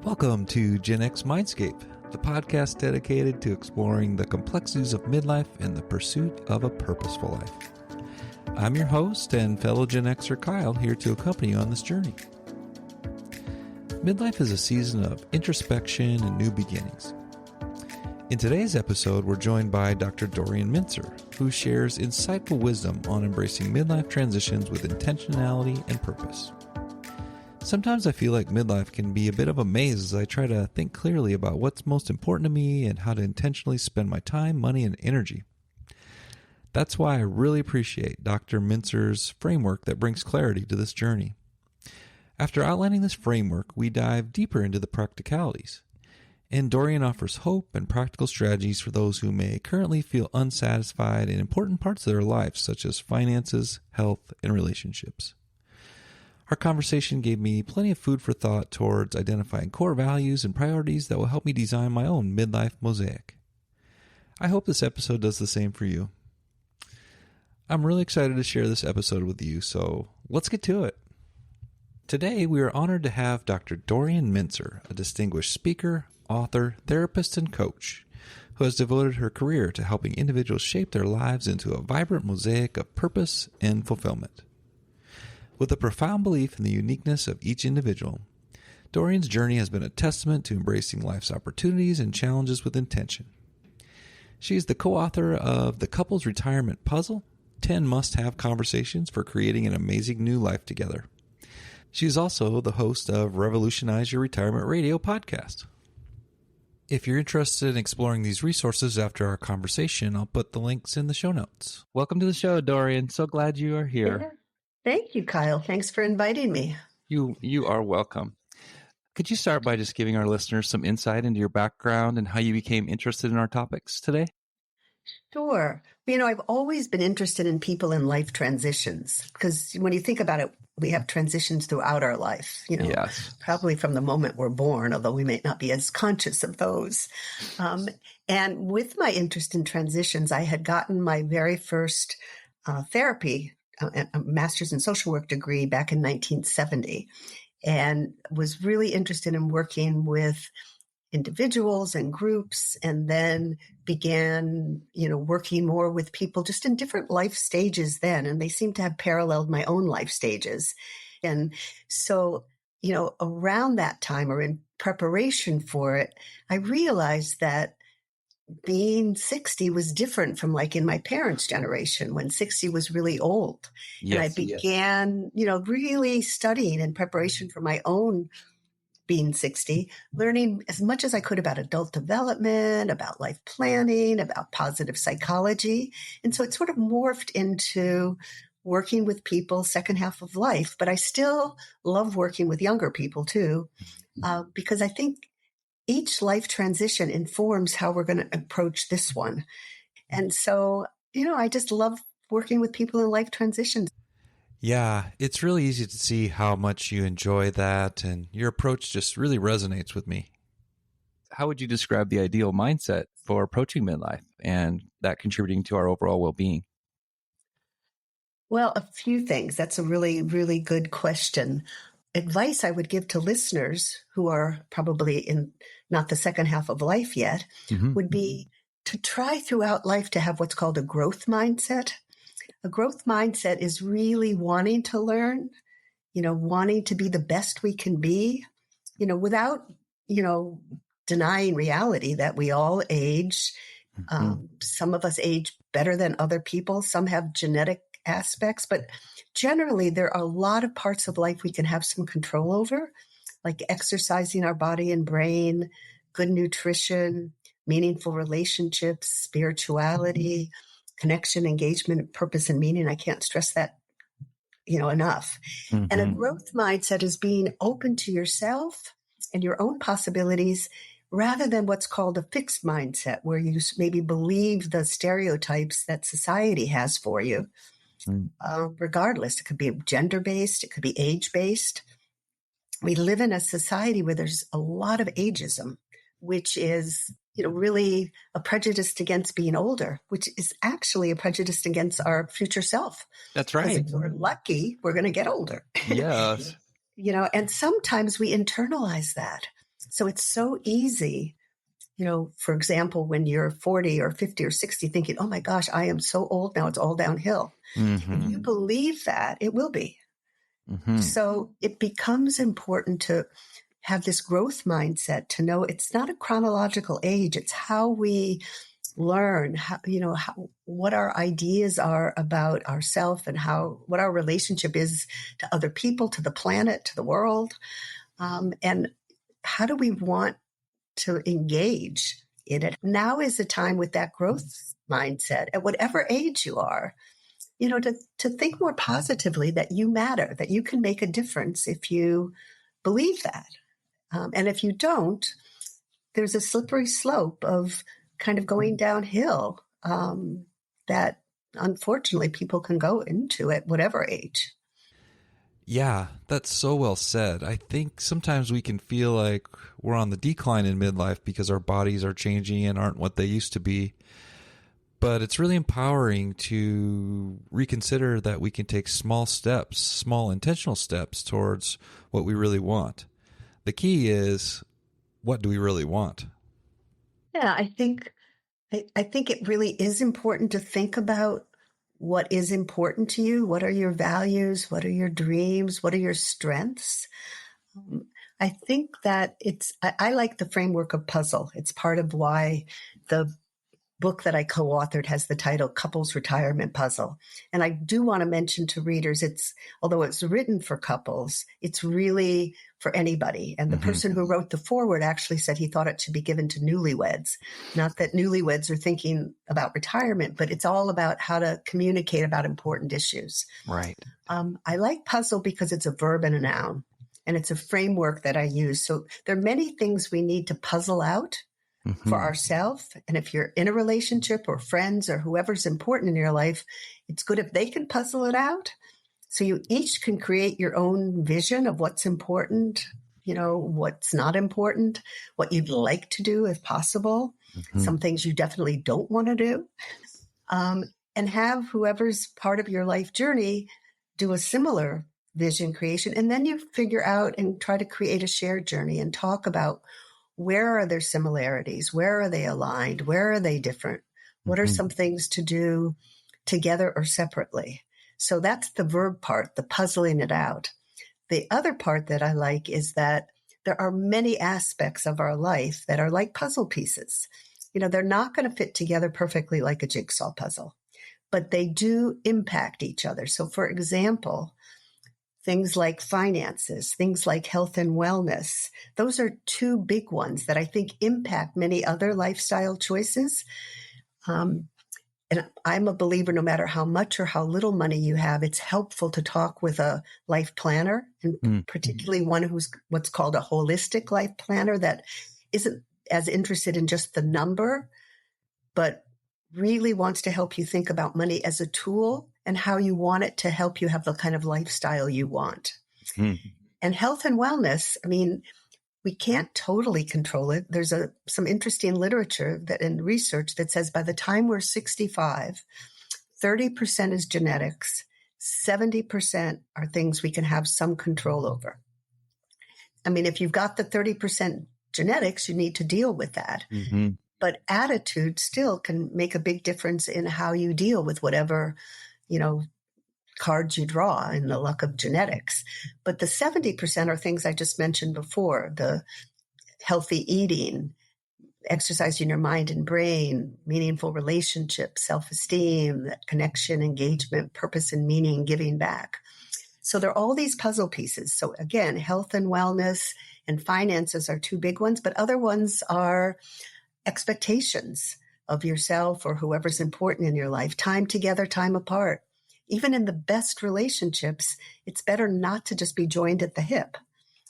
Welcome to Gen X Mindscape, the podcast dedicated to exploring the complexities of midlife and the pursuit of a purposeful life. I'm your host and fellow Gen Xer Kyle, here to accompany you on this journey. Midlife is a season of introspection and new beginnings. In today's episode, we're joined by Dr. Dorian Minzer, who shares insightful wisdom on embracing midlife transitions with intentionality and purpose. Sometimes I feel like midlife can be a bit of a maze as I try to think clearly about what's most important to me and how to intentionally spend my time, money, and energy. That's why I really appreciate Dr. Minzer's framework that brings clarity to this journey. After outlining this framework, we dive deeper into the practicalities. And Dorian offers hope and practical strategies for those who may currently feel unsatisfied in important parts of their life, such as finances, health, and relationships. Our conversation gave me plenty of food for thought towards identifying core values and priorities that will help me design my own midlife mosaic. I hope this episode does the same for you. I'm really excited to share this episode with you, so let's get to it. Today, we are honored to have Dr. Dorian Minzer, a distinguished speaker, author, therapist, and coach, who has devoted her career to helping individuals shape their lives into a vibrant mosaic of purpose and fulfillment. With a profound belief in the uniqueness of each individual, Dorian's journey has been a testament to embracing life's opportunities and challenges with intention. She is the co-author of The Couple's Retirement Puzzle, 10 Must-Have Conversations for Creating an Amazing New Life Together. She is also the host of Revolutionize Your Retirement Radio podcast. If you're interested in exploring these resources after our conversation, I'll put the links in the show notes. Welcome to the show, Dorian. So glad you are here. Yeah. Thank you, Kyle. Thanks for inviting me. You are welcome. Could you start by just giving our listeners some insight into your background and how you became interested in our topics today? Sure. I've always been interested in people in life transitions because when you think about it, we have transitions throughout our life, Yes. Probably from the moment we're born, although we may not be as conscious of those. And with my interest in transitions, I had gotten my very first therapy, a master's in social work degree back in 1970, and was really interested in working with individuals and groups, and then began, working more with people just in different life stages then. And they seem to have paralleled my own life stages. And so, around that time or in preparation for it, I realized that being 60 was different from like in my parents' generation when 60 was really old. Yes, and I began, really studying in preparation for my own being 60, learning as much as I could about adult development, about life planning, about positive psychology. And so it sort of morphed into working with people second half of life. But I still love working with younger people too, because I think each life transition informs how we're going to approach this one. And so, I just love working with people in life transitions. Yeah, it's really easy to see how much you enjoy that, and your approach just really resonates with me. How would you describe the ideal mindset for approaching midlife and that contributing to our overall well-being? Well, a few things. That's a really, really good question. Advice I would give to listeners who are probably in not the second half of life yet would be to try throughout life to have what's called a growth mindset. A growth mindset is really wanting to learn, wanting to be the best we can be, without, denying reality that we all age. Some of us age better than other people. Some have genetic aspects, but generally there are a lot of parts of life we can have some control over, like exercising our body and brain, good nutrition, meaningful relationships, spirituality, connection, engagement, purpose, and meaning. I can't stress that, enough. And a growth mindset is being open to yourself and your own possibilities rather than what's called a fixed mindset, where you maybe believe the stereotypes that society has for you. Regardless, it could be gender-based, it could be age-based. We live in a society where there's a lot of ageism, which is, really a prejudice against being older, which is actually a prejudice against our future self. That's right. Because if we're lucky, we're going to get older. Yes. And sometimes we internalize that. So it's so easy, for example, when you're 40 or 50 or 60 thinking, oh my gosh, I am so old now, it's all downhill. If you believe that, it will be. So it becomes important to have this growth mindset, to know it's not a chronological age. It's how we learn, what our ideas are about ourselves and what our relationship is to other people, to the planet, to the world. And how do we want to engage in it? Now is the time with that growth mindset at whatever age you are, to think more positively that you matter, that you can make a difference if you believe that. And if you don't, there's a slippery slope of kind of going downhill that unfortunately people can go into at whatever age. Yeah, that's so well said. I think sometimes we can feel like we're on the decline in midlife because our bodies are changing and aren't what they used to be. But it's really empowering to reconsider that we can take small steps, small intentional steps towards what we really want. The key is, what do we really want? Yeah, I think it really is important to think about what is important to you. What are your values? What are your dreams? What are your strengths? I think that I like the framework of puzzle. It's part of why the book that I co-authored has the title Couples Retirement Puzzle. And I do want to mention to readers, although it's written for couples, it's really for anybody. And the person who wrote the foreword actually said he thought it should be given to newlyweds. Not that newlyweds are thinking about retirement, but it's all about how to communicate about important issues. Right. I like puzzle because it's a verb and a noun, and it's a framework that I use. So there are many things we need to puzzle out for ourselves. And if you're in a relationship or friends or whoever's important in your life, it's good if they can puzzle it out. So you each can create your own vision of what's important, what's not important, what you'd like to do if possible, some things you definitely don't want to do, and have whoever's part of your life journey do a similar vision creation. And then you figure out and try to create a shared journey and talk about, where are there similarities? Where are they aligned? Where are they different? What are some things to do together or separately? So that's the verb part, the puzzling it out. The other part that I like is that there are many aspects of our life that are like puzzle pieces. They're not going to fit together perfectly like a jigsaw puzzle, but they do impact each other. So for example, things like finances, things like health and wellness. Those are two big ones that I think impact many other lifestyle choices. And I'm a believer, no matter how much or how little money you have, it's helpful to talk with a life planner, and particularly one who's what's called a holistic life planner that isn't as interested in just the number, but really wants to help you think about money as a tool and how you want it to help you have the kind of lifestyle you want. And health and wellness, we can't totally control it. There's some interesting literature and research that says by the time we're 65, 30% is genetics, 70% are things we can have some control over. If you've got the 30% genetics, you need to deal with that. But attitude still can make a big difference in how you deal with whatever, cards you draw in the luck of genetics. But the 70% are things I just mentioned before, the healthy eating, exercising your mind and brain, meaningful relationships, self-esteem, that connection, engagement, purpose and meaning, giving back. So there are all these puzzle pieces. So again, health and wellness and finances are two big ones, but other ones are expectations of yourself or whoever's important in your life, time together, time apart. Even in the best relationships, it's better not to just be joined at the hip.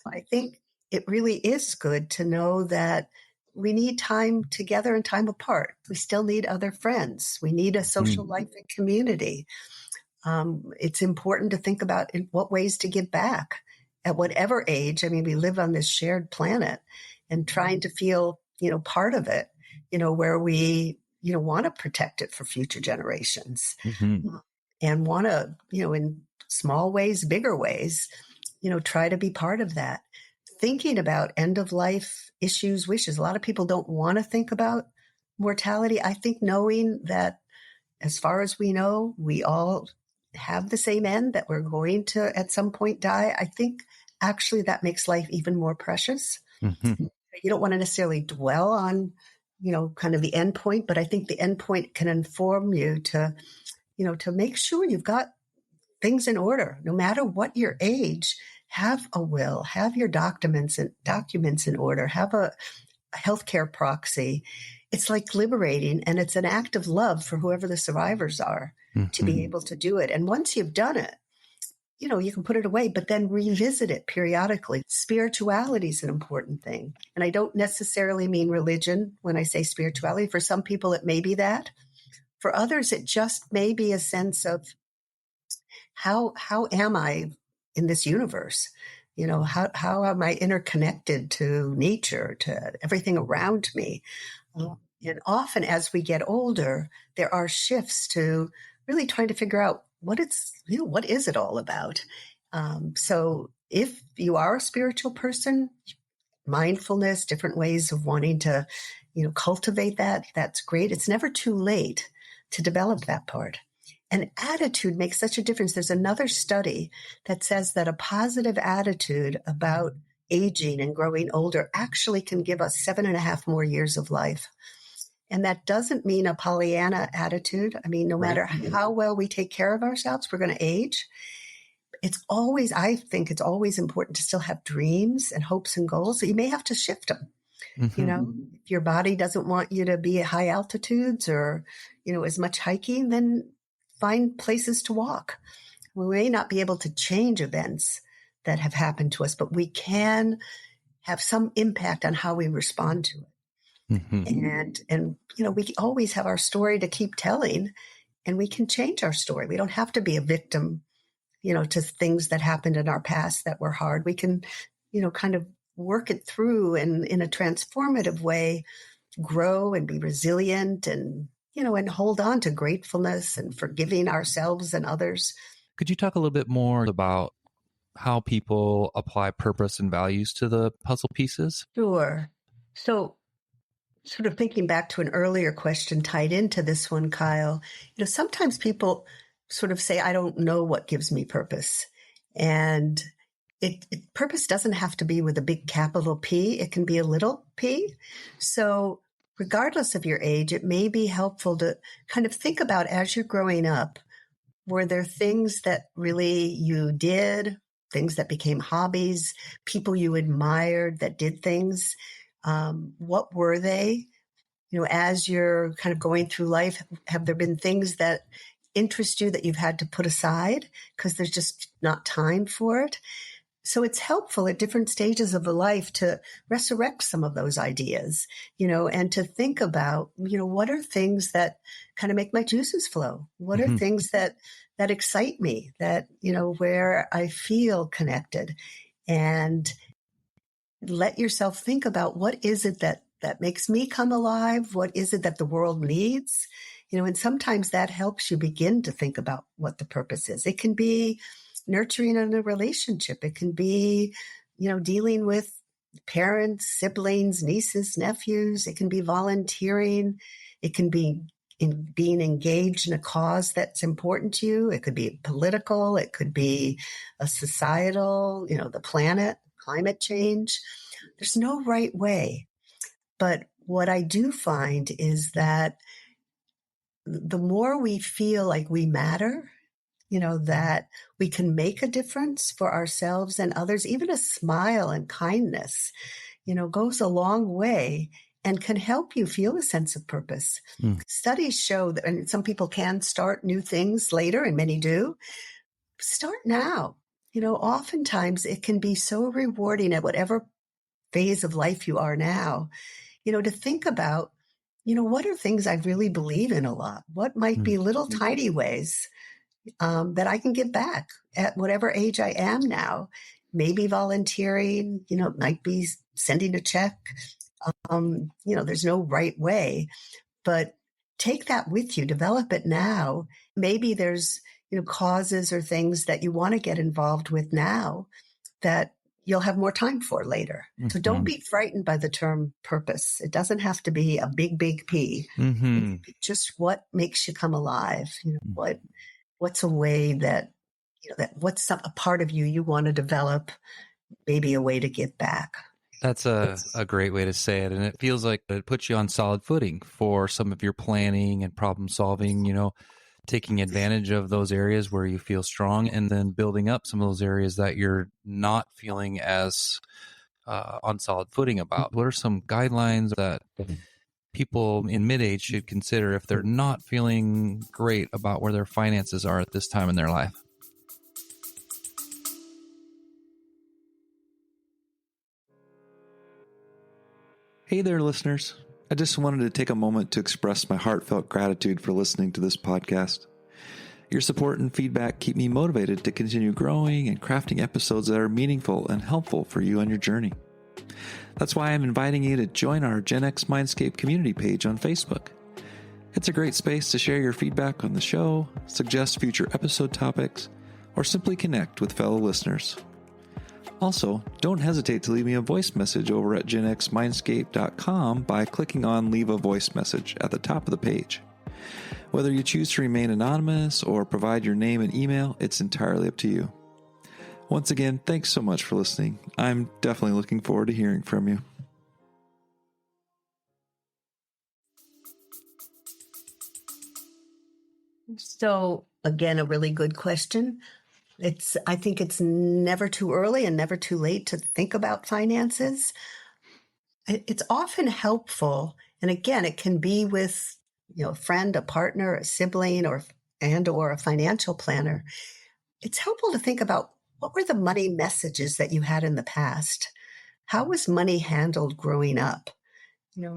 I think it really is good to know that we need time together and time apart. We still need other friends. We need a social life and community. It's important to think about in what ways to give back at whatever age. We live on this shared planet, and trying to feel part of it, where we, want to protect it for future generations, and want to, in small ways, bigger ways, try to be part of that. thinking about end of life issues, wishes. A lot of people don't want to think about mortality. I think knowing that as far as we know, we all have the same end, that we're going to at some point die. I think actually that makes life even more precious. Mm-hmm. You don't want to necessarily dwell on, kind of the end point, but I think the end point can inform you to, to make sure you've got things in order, no matter what your age. Have a will, have your documents in order, have a healthcare proxy. It's like liberating, and it's an act of love for whoever the survivors are to be able to do it. And once you've done it, you can put it away, but then revisit it periodically. Spirituality is an important thing. And I don't necessarily mean religion when I say spirituality. For some people, it may be that. For others, it just may be a sense of how am I in this universe? How am I interconnected to nature, to everything around me? And often as we get older, there are shifts to really trying to figure out what is it all about? So if you are a spiritual person, mindfulness, different ways of wanting to, cultivate that's great. It's never too late to develop that part. And attitude makes such a difference. There's another study that says that a positive attitude about aging and growing older actually can give us 7.5 more years of life. And that doesn't mean a Pollyanna attitude. I mean, no matter how well we take care of ourselves, we're going to age. I think it's always important to still have dreams and hopes and goals. So you may have to shift them. If your body doesn't want you to be at high altitudes or, as much hiking, then find places to walk. We may not be able to change events that have happened to us, but we can have some impact on how we respond to it. And we always have our story to keep telling, and we can change our story. We don't have to be a victim, to things that happened in our past that were hard. We can, kind of work it through and in a transformative way, grow and be resilient and, and hold on to gratefulness and forgiving ourselves and others. Could you talk a little bit more about how people apply purpose and values to the puzzle pieces? Sure. So sort of thinking back to an earlier question tied into this one, Kyle, sometimes people sort of say, I don't know what gives me purpose. And purpose doesn't have to be with a big capital P. It can be a little p. So regardless of your age, it may be helpful to kind of think about as you're growing up, were there things that really you did, things that became hobbies, people you admired that did things? What were they? As you're kind of going through life, have there been things that interest you that you've had to put aside because there's just not time for it? So it's helpful at different stages of the life to resurrect some of those ideas, and to think about, what are things that kind of make my juices flow? What are things that excite me, that, where I feel connected? And let yourself think about what is it that makes me come alive? What is it that the world needs? And sometimes that helps you begin to think about what the purpose is. It can be nurturing in a relationship. It can be, dealing with parents, siblings, nieces, nephews. It can be volunteering. It can be in being engaged in a cause that's important to you. It could be political. It could be a societal, the planet, climate change. There's no right way. But what I do find is that the more we feel like we matter, that we can make a difference for ourselves and others, even a smile and kindness, goes a long way and can help you feel a sense of purpose. Studies show that, and some people can start new things later, and many do. Start now. Oftentimes it can be so rewarding at whatever phase of life you are now, to think about, what are things I really believe in a lot? What might be little tiny ways that I can give back at whatever age I am now? Maybe volunteering, it might be sending a check. There's no right way, but take that with you, develop it now. Maybe there's, causes or things that you want to get involved with now that, you'll have more time for later. So don't be frightened by the term purpose. It doesn't have to be a big, big P. Mm-hmm. It's just what makes you come alive. What's a way that, what's a part of you want to develop, maybe a way to give back. That's a great way to say it. And it feels like it puts you on solid footing for some of your planning and problem solving, taking advantage of those areas where you feel strong and then building up some of those areas that you're not feeling as on solid footing about. What are some guidelines that people in mid-age should consider if they're not feeling great about where their finances are at this time in their life? Hey there, listeners. I just wanted to take a moment to express my heartfelt gratitude for listening to this podcast. Your support and feedback keep me motivated to continue growing and crafting episodes that are meaningful and helpful for you on your journey. That's why I'm inviting you to join our Gen X Mindscape community page on Facebook. It's a great space to share your feedback on the show, suggest future episode topics, or simply connect with fellow listeners. Also, don't hesitate to leave me a voice message over at genxmindscape.com by clicking on Leave a Voice Message at the top of the page. Whether you choose to remain anonymous or provide your name and email, it's entirely up to you. Once again, thanks so much for listening. I'm definitely looking forward to hearing from you. So again, a really good question. I think it's never too early and never too late to think about finances. It's often helpful. And again, it can be with, a friend, a partner, a sibling, or a financial planner. It's helpful to think about what were the money messages that you had in the past? How was money handled growing up?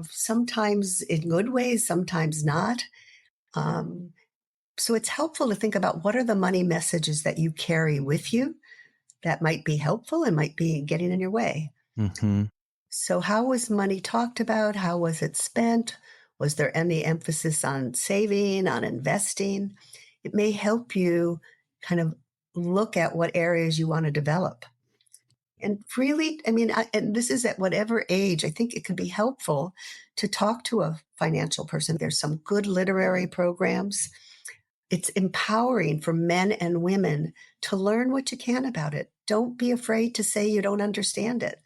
Sometimes in good ways, sometimes not. So it's helpful to think about what are the money messages that you carry with you that might be helpful and might be getting in your way. Mm-hmm. So how was money talked about? How was it spent? Was there any emphasis on saving, on investing? It may help you kind of look at what areas you want to develop. And really, and this is at whatever age, I think it can be helpful to talk to a financial person. There's some good literary programs. It's empowering for men and women to learn what you can about it. Don't be afraid to say you don't understand it.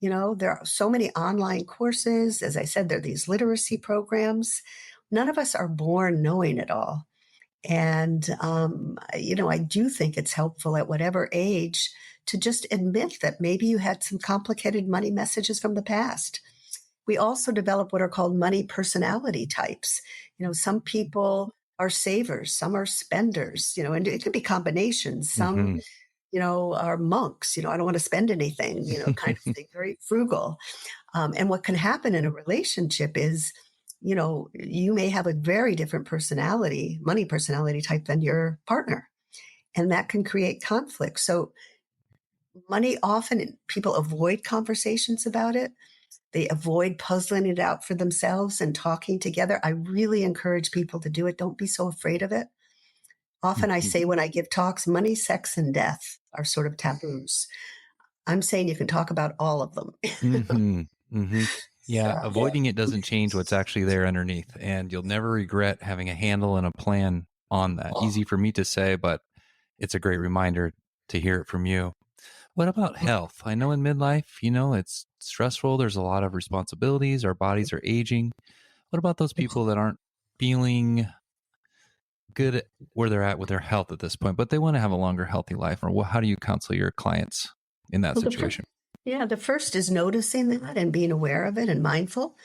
There are so many online courses. As I said, there are these literacy programs. None of us are born knowing it all. And, I do think it's helpful at whatever age to just admit that maybe you had some complicated money messages from the past. We also develop what are called money personality types. Some people are savers, some are spenders, and it could be combinations. Some, are monks, I don't want to spend anything, kind of thing, very frugal. And what can happen in a relationship is, you may have a very different money personality type than your partner. And that can create conflict. So money, often people avoid conversations about it. They avoid puzzling it out for themselves and talking together. I really encourage people to do it. Don't be so afraid of it. Often I say when I give talks, money, sex, and death are sort of taboos. I'm saying you can talk about all of them. Mm-hmm. Mm-hmm. Yeah, avoiding it doesn't change what's actually there underneath, and you'll never regret having a handle and a plan on that. Easy for me to say, but it's a great reminder to hear it from you. What about health? I know in midlife, it's stressful. There's a lot of responsibilities. Our bodies are aging. What about those people that aren't feeling good where they're at with their health at this point, but they want to have a longer, healthy life? Or how do you counsel your clients in that situation? The first is noticing that and being aware of it and mindful.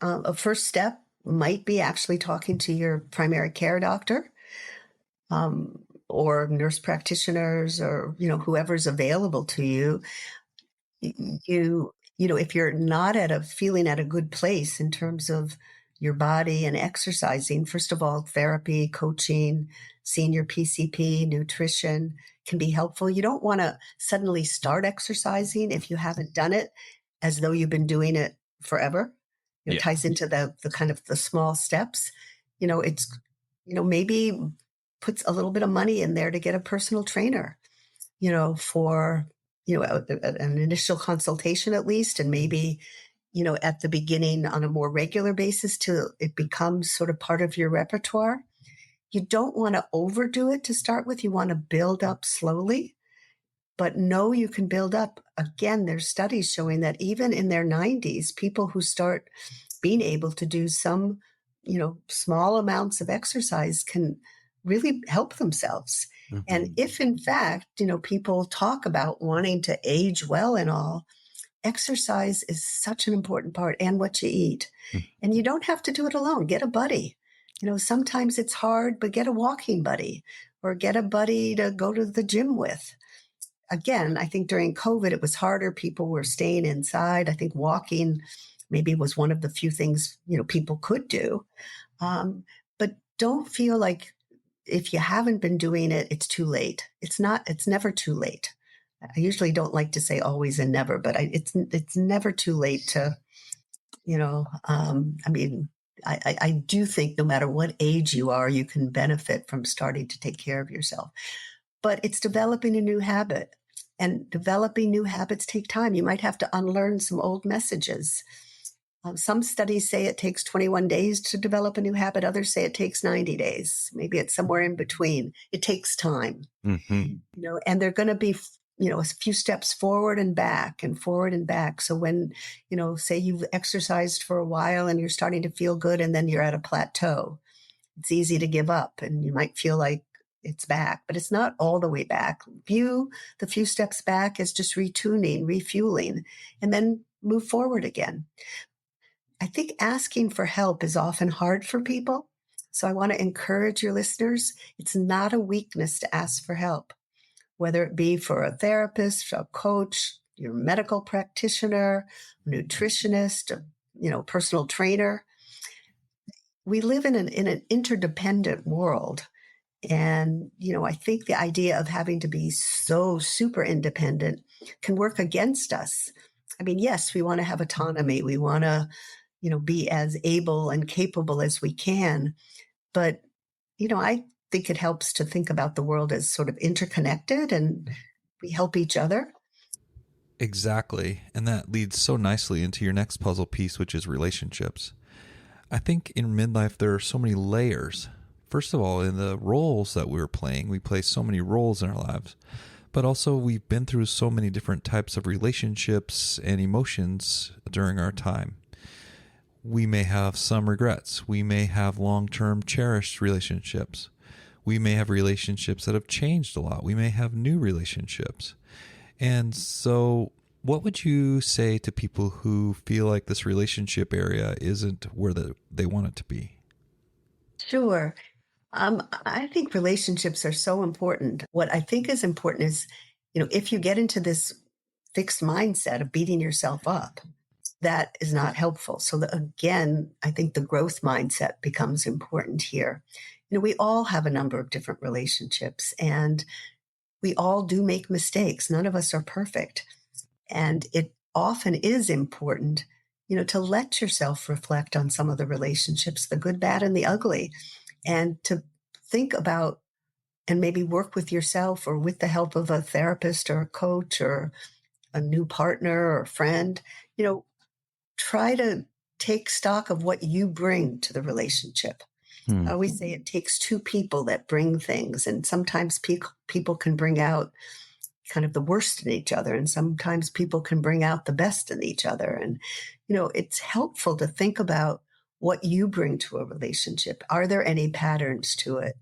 A first step might be actually talking to your primary care doctor or nurse practitioners or, whoever's available to you. If you're not feeling at a good place in terms of your body and exercising, first of all, therapy, coaching, seeing your PCP, nutrition can be helpful. You don't want to suddenly start exercising if you haven't done it as though you've been doing it forever. It ties into the kind of the small steps. It's, maybe puts a little bit of money in there to get a personal trainer, for an initial consultation at least, and maybe, at the beginning on a more regular basis till it becomes sort of part of your repertoire. You don't want to overdo it to start with. You want to build up slowly, but know you can build up. Again, there's studies showing that even in their 90s, people who start being able to do some, small amounts of exercise can really help themselves. And if in fact, people talk about wanting to age well and all, exercise is such an important part, and what you eat. And you don't have to do it alone. Get a buddy. Sometimes it's hard, but get a walking buddy or get a buddy to go to the gym with. Again, I think during COVID, it was harder. People were staying inside. I think walking maybe was one of the few things, people could do. But don't feel like if you haven't been doing it, it's too late. It's not, it's never too late. I usually don't like to say always and never, but it's never too late to, I do think no matter what age you are, you can benefit from starting to take care of yourself. But it's developing a new habit, and developing new habits take time. You might have to unlearn some old messages. Some studies say it takes 21 days to develop a new habit. Others say it takes 90 days. Maybe it's somewhere in between. It takes time, and they're going to be, a few steps forward and back and forward and back. So when, say you've exercised for a while and you're starting to feel good and then you're at a plateau, it's easy to give up and you might feel like it's back, but it's not all the way back. View the few steps back as just retuning, refueling, and then move forward again. I think asking for help is often hard for people. So I want to encourage your listeners. It's not a weakness to ask for help, whether it be for a therapist, a coach, your medical practitioner, a nutritionist, a personal trainer. We live in an interdependent world. And, I think the idea of having to be so super independent can work against us. I mean, yes, we want to have autonomy. We want to, be as able and capable as we can. But, I think it helps to think about the world as sort of interconnected and we help each other. Exactly. And that leads so nicely into your next puzzle piece, which is relationships. I think in midlife, there are so many layers. First of all, in the roles that we're playing, we play so many roles in our lives, but also we've been through so many different types of relationships and emotions during our time. We may have some regrets. We may have long-term cherished relationships. We may have relationships that have changed a lot. We may have new relationships. And so what would you say to people who feel like this relationship area isn't where they want it to be? Sure. I think relationships are so important. What I think is important is, if you get into this fixed mindset of beating yourself up, that is not helpful. So again, I think the growth mindset becomes important here. We all have a number of different relationships and we all do make mistakes. None of us are perfect. And it often is important, to let yourself reflect on some of the relationships, the good, bad, and the ugly, and to think about and maybe work with yourself or with the help of a therapist or a coach or a new partner or a friend, try to take stock of what you bring to the relationship. I always say it takes two people that bring things. And sometimes people can bring out kind of the worst in each other. And sometimes people can bring out the best in each other. And, it's helpful to think about what you bring to a relationship. Are there any patterns to it?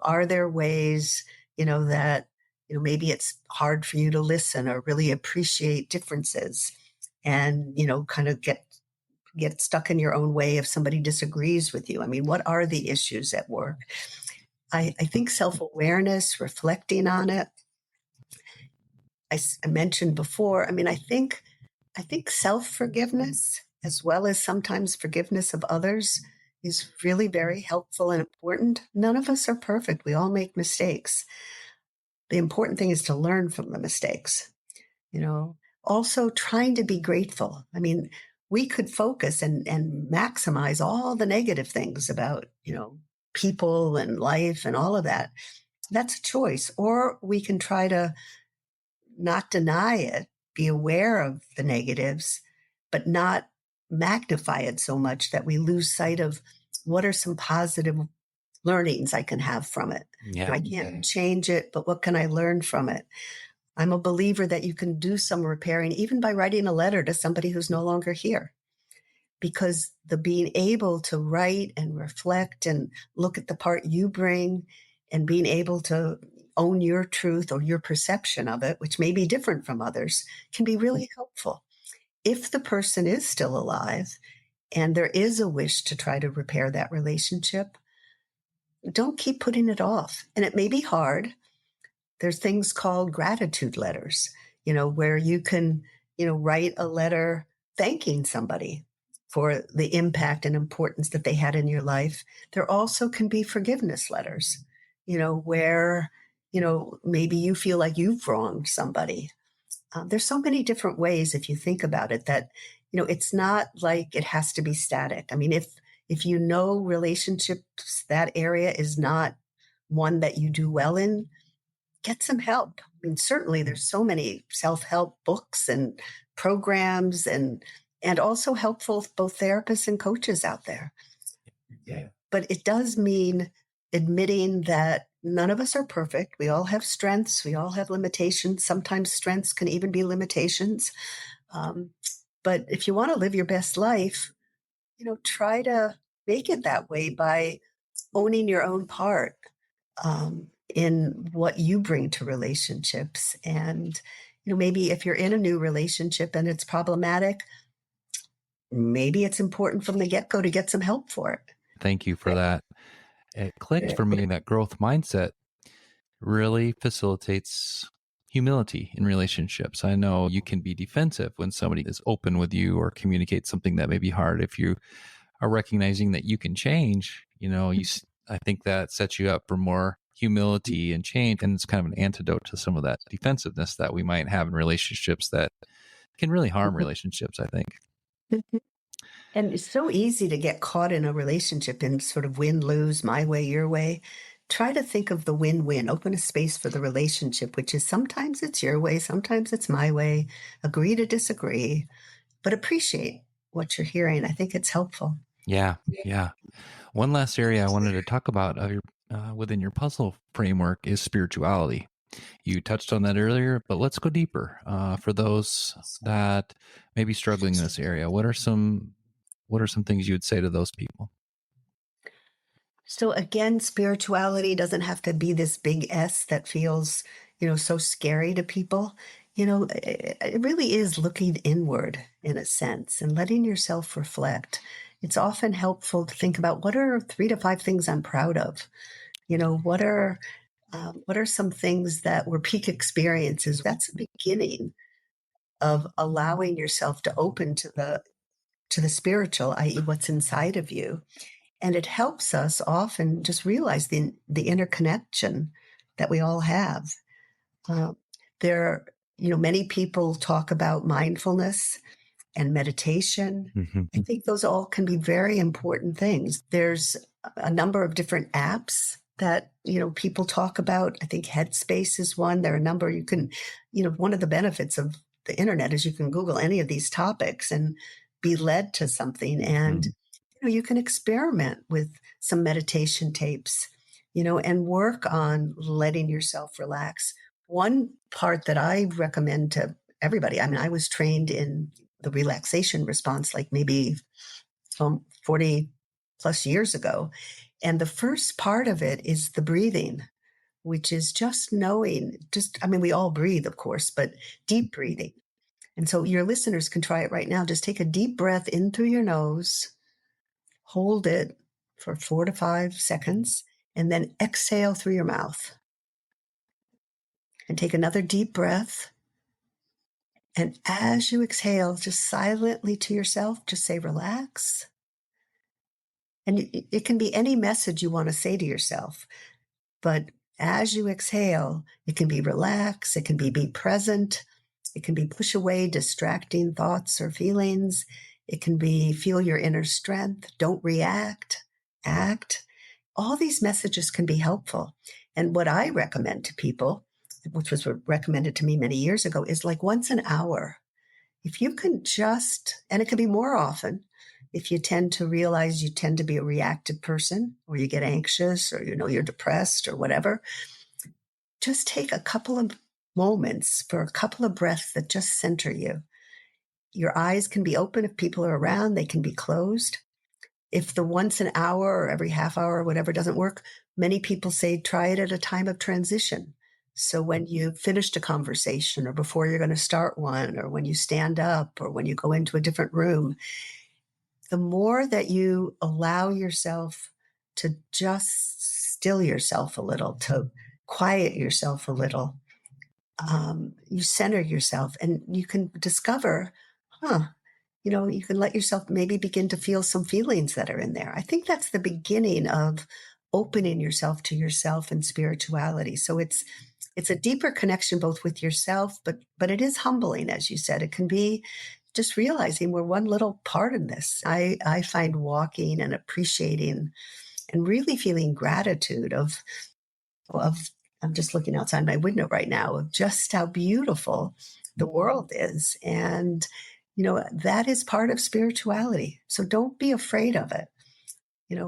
Are there ways, that, maybe it's hard for you to listen or really appreciate differences and, kind of get stuck in your own way if somebody disagrees with you? I mean, what are the issues at work? I think self-awareness, reflecting on it. I mentioned before, I think self-forgiveness, as well as sometimes forgiveness of others, is really very helpful and important. None of us are perfect. We all make mistakes. The important thing is to learn from the mistakes. Also trying to be grateful. We could focus and maximize all the negative things about, people and life and all of that. That's a choice. Or we can try to not deny it, be aware of the negatives, but not magnify it so much that we lose sight of what are some positive learnings I can have from it. Yeah. I can't change it, but what can I learn from it? I'm a believer that you can do some repairing even by writing a letter to somebody who's no longer here. Because the being able to write and reflect and look at the part you bring and being able to own your truth or your perception of it, which may be different from others, can be really helpful. If the person is still alive and there is a wish to try to repair that relationship, don't keep putting it off. And it may be hard. There's things called gratitude letters, where you can, write a letter thanking somebody for the impact and importance that they had in your life. There also can be forgiveness letters, where, maybe you feel like you've wronged somebody. There's so many different ways, if you think about it, that, it's not like it has to be static. I mean, if relationships, that area is not one that you do well in, get some help. I mean, certainly there's so many self-help books and programs and also helpful both therapists and coaches out there. Yeah. But it does mean admitting that none of us are perfect. We all have strengths. We all have limitations. Sometimes strengths can even be limitations. But if you want to live your best life, try to make it that way by owning your own part in what you bring to relationships. And, maybe if you're in a new relationship and it's problematic, maybe it's important from the get-go to get some help for it. Thank you for that. It clicked for me that growth mindset really facilitates humility in relationships. I know you can be defensive when somebody is open with you or communicates something that may be hard. If you are recognizing that you can change, I think that sets you up for more humility and change. And it's kind of an antidote to some of that defensiveness that we might have in relationships that can really harm relationships, I think. And it's so easy to get caught in a relationship in sort of win-lose, my way, your way. Try to think of the win-win. Open a space for the relationship, which is sometimes it's your way, sometimes it's my way. Agree to disagree, but appreciate what you're hearing. I think it's helpful. Yeah. One last area I wanted to talk about within your puzzle framework is spirituality. You touched on that earlier, but let's go deeper. For those that may be struggling in this area, what are some things you would say to those people? So again, spirituality doesn't have to be this big S that feels, so scary to people. It really is looking inward in a sense and letting yourself reflect. It's often helpful to think about what are 3 to 5 things I'm proud of. What are some things that were peak experiences? That's the beginning of allowing yourself to open to the spiritual, i.e., what's inside of you. And it helps us often just realize the interconnection that we all have. Many people talk about mindfulness and meditation. Mm-hmm. I think those all can be very important things. There's a number of different apps that, people talk about. I think Headspace is one. There are a number you can, one of the benefits of the internet is you can Google any of these topics and be led to something. And, you can experiment with some meditation tapes, and work on letting yourself relax. One part that I recommend to everybody, I mean, I was trained in the relaxation response, like maybe 40 plus years ago. And the first part of it is the breathing, which is just knowing, we all breathe, of course, but deep breathing. And so your listeners can try it right now. Just take a deep breath in through your nose, hold it for 4 to 5 seconds, and then exhale through your mouth. And take another deep breath. And as you exhale, just silently to yourself, just say, relax. And it can be any message you want to say to yourself. But as you exhale, it can be relax, it can be present, it can be push away distracting thoughts or feelings. It can be feel your inner strength, don't react, act. All these messages can be helpful. And what I recommend to people, which was recommended to me many years ago, is like once an hour. If you can just, and it can be more often, if you tend to realize you tend to be a reactive person, or you get anxious, or you're depressed or whatever, just take a couple of moments for a couple of breaths that just center you. Your eyes can be open if people are around, they can be closed. If the once an hour or every half hour or whatever doesn't work, many people say try it at a time of transition. So when you finished a conversation, or before you're going to start one, or when you stand up, or when you go into a different room, the more that you allow yourself to just still yourself a little, to quiet yourself a little, you center yourself, and you can discover, you can let yourself maybe begin to feel some feelings that are in there. I think that's the beginning of opening yourself and spirituality. So it's a deeper connection both with yourself, but it is humbling, as you said. It can be just realizing we're one little part in this. I find walking and appreciating and really feeling gratitude of I'm just looking outside my window right now of just how beautiful the world is. And, that is part of spirituality. So don't be afraid of it.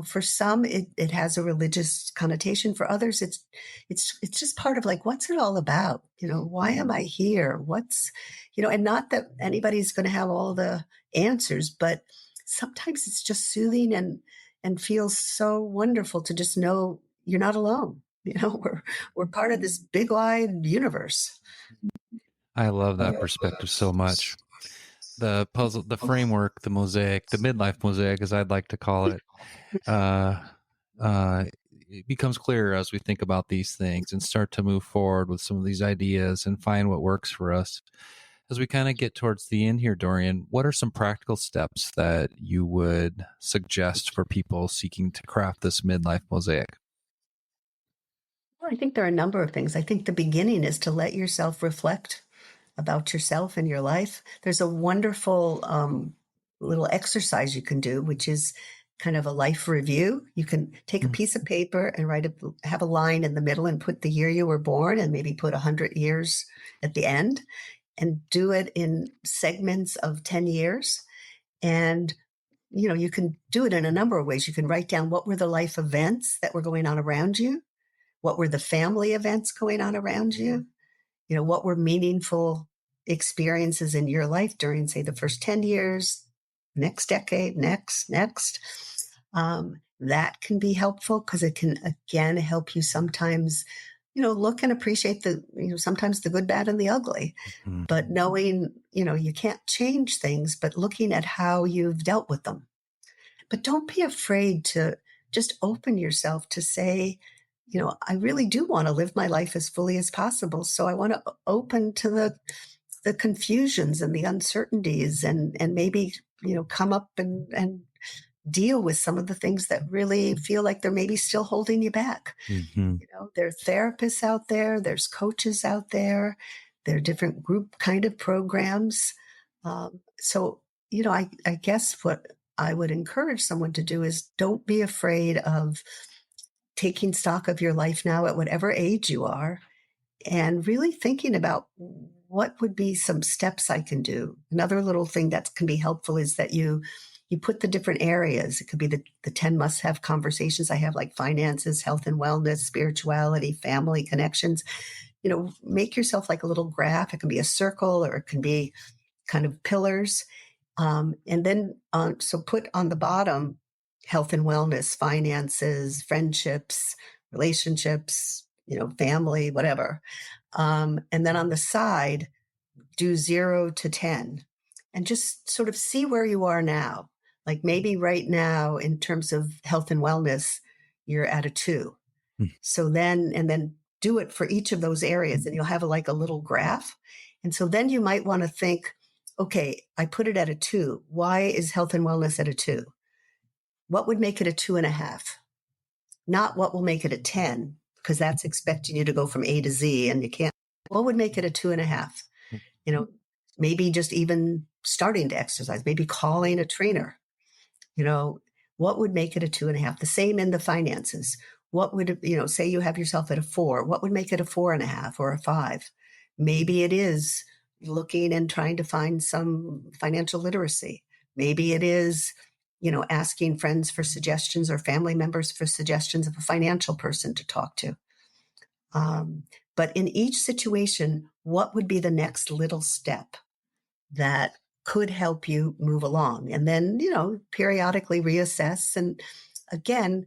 For some, it has a religious connotation. For others, it's just part of like, what's it all about? Why am I here? And not that anybody's going to have all the answers, but sometimes it's just soothing and feels so wonderful to just know you're not alone. We're part of this big wide universe. I love that perspective so much. The puzzle, the framework, the mosaic, the midlife mosaic, as I'd like to call it, uh, it becomes clearer as we think about these things and start to move forward with some of these ideas and find what works for us. As we kind of get towards the end here, Dorian, what are some practical steps that you would suggest for people seeking to craft this midlife mosaic? Well, I think there are a number of things. I think the beginning is to let yourself reflect about yourself and your life. There's a wonderful little exercise you can do, which is kind of a life review. You can take a piece of paper and have a line in the middle and put the year you were born, and maybe put 100 years at the end, and do it in segments of 10 years. And you can do it in a number of ways. You can write down what were the life events that were going on around you, what were the family events going on around you, what were meaningful experiences in your life during, say, the first 10 years, next decade, next. That can be helpful because it can, again, help you sometimes, look and appreciate sometimes the good, bad, and the ugly. Mm-hmm. But knowing, you can't change things, but looking at how you've dealt with them. But don't be afraid to just open yourself to say, I really do want to live my life as fully as possible. So I want to open to the confusions and the uncertainties, and maybe, come up and deal with some of the things that really feel like they're maybe still holding you back. Mm-hmm. There are therapists out there, there's coaches out there are different group kind of programs. So, I guess what I would encourage someone to do is don't be afraid of taking stock of your life now at whatever age you are, and really thinking about what would be some steps I can do. Another little thing that can be helpful is that you put the different areas. It could be the 10 must-have conversations I have, like finances, health and wellness, spirituality, family connections. Make yourself like a little graph. It can be a circle, or it can be kind of pillars. And then, so put on the bottom health and wellness, finances, friendships, relationships, family, whatever. And then on the side, do 0 to 10, and just sort of see where you are now. Like maybe right now, in terms of health and wellness, you're at a 2. So then do it for each of those areas, and you'll have like a little graph. And so then you might want to think, okay, I put it at a 2. Why is health and wellness at a 2? What would make it a 2.5? Not what will make it a 10, because that's expecting you to go from A to Z, and you can't. What would make it a 2.5? Maybe just even starting to exercise, maybe calling a trainer. What would make it a 2.5? The same in the finances. What would, say you have yourself at a 4, what would make it a 4.5 or a 5? Maybe it is looking and trying to find some financial literacy. Maybe it is, asking friends for suggestions or family members for suggestions of a financial person to talk to. But in each situation, what would be the next little step that could help you move along? And then, periodically reassess. And again,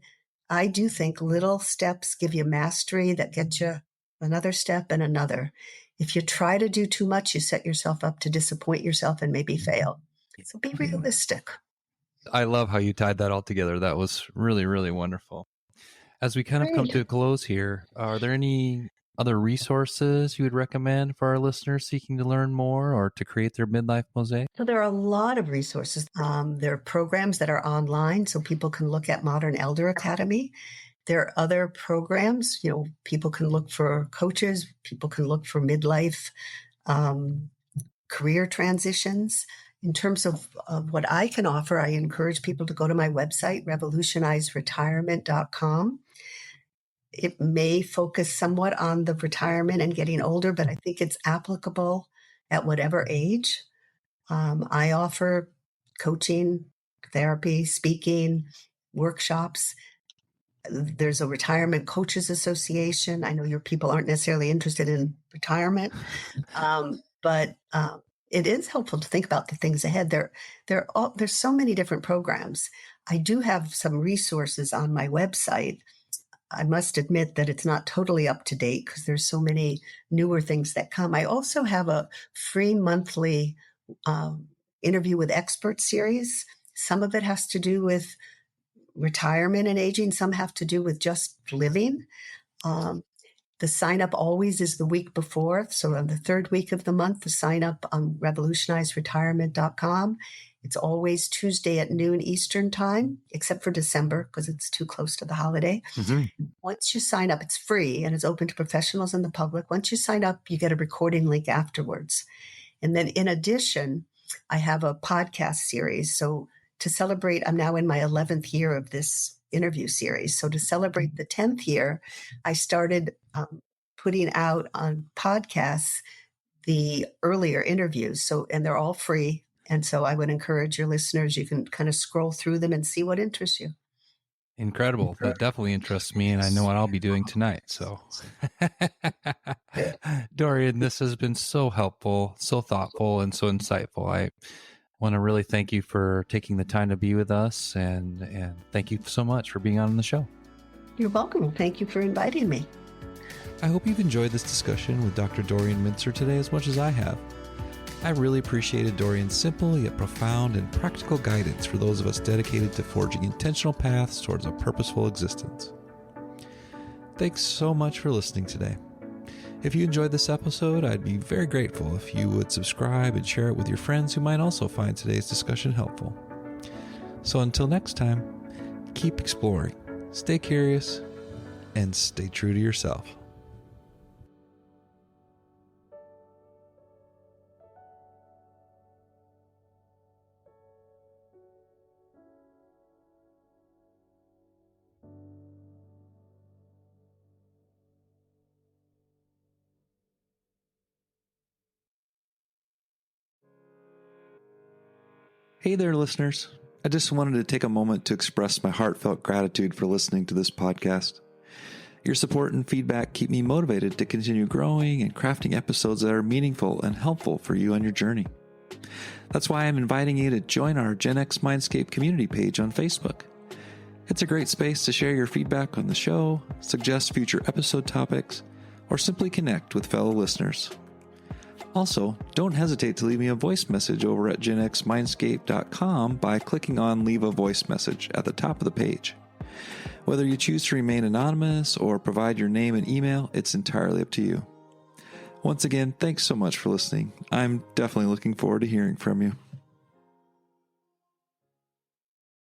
I do think little steps give you mastery that get you another step and another. If you try to do too much, you set yourself up to disappoint yourself and maybe fail. So be realistic. I love how you tied that all together. That was really, really wonderful. As we kind of come to a close here, are there any other resources you would recommend for our listeners seeking to learn more or to create their midlife mosaic? So there are a lot of resources. There are programs that are online, so people can look at Modern Elder Academy. There are other programs, people can look for coaches, people can look for midlife career transitions. In terms of what I can offer, I encourage people to go to my website, revolutionizeretirement.com. It may focus somewhat on the retirement and getting older, but I think it's applicable at whatever age. I offer coaching, therapy, speaking, workshops. There's a Retirement Coaches Association. I know your people aren't necessarily interested in retirement, but it is helpful to think about the things ahead. There's so many different programs. I do have some resources on my website. I must admit that it's not totally up to date because there's so many newer things that come. I also have a free monthly interview with experts series. Some of it has to do with retirement and aging. Some have to do with just living. The sign up always is the week before. So on the third week of the month, the sign up on revolutionizeretirement.com. It's always Tuesday at noon Eastern time, except for December because it's too close to the holiday. Mm-hmm. Once you sign up, it's free and it's open to professionals and the public. Once you sign up, you get a recording link afterwards. And then in addition, I have a podcast series. So to celebrate, I'm now in my 11th year of this interview series. So to celebrate the 10th year, I started putting out on podcasts the earlier interviews. And they're all free. And so I would encourage your listeners, you can kind of scroll through them and see what interests you. Incredible. That definitely interests me, and I know what I'll be doing tonight. So, Dorian, this has been so helpful, so thoughtful, and so insightful. I want to really thank you for taking the time to be with us, and thank you so much for being on the show. You're welcome. Thank you for inviting me. I hope you've enjoyed this discussion with Dr. Dorian Minzer today as much as I have. I really appreciated Dorian's simple yet profound and practical guidance for those of us dedicated to forging intentional paths towards a purposeful existence. Thanks so much for listening today. If you enjoyed this episode, I'd be very grateful if you would subscribe and share it with your friends who might also find today's discussion helpful. So until next time, keep exploring, stay curious, and stay true to yourself. Hey there, listeners. I just wanted to take a moment to express my heartfelt gratitude for listening to this podcast. Your support and feedback keep me motivated to continue growing and crafting episodes that are meaningful and helpful for you on your journey. That's why I'm inviting you to join our Gen X Mindscape community page on Facebook. It's a great space to share your feedback on the show, suggest future episode topics, or simply connect with fellow listeners. Also, don't hesitate to leave me a voice message over at genxmindscape.com by clicking on Leave a Voice Message at the top of the page. Whether you choose to remain anonymous or provide your name and email, it's entirely up to you. Once again, thanks so much for listening. I'm definitely looking forward to hearing from you.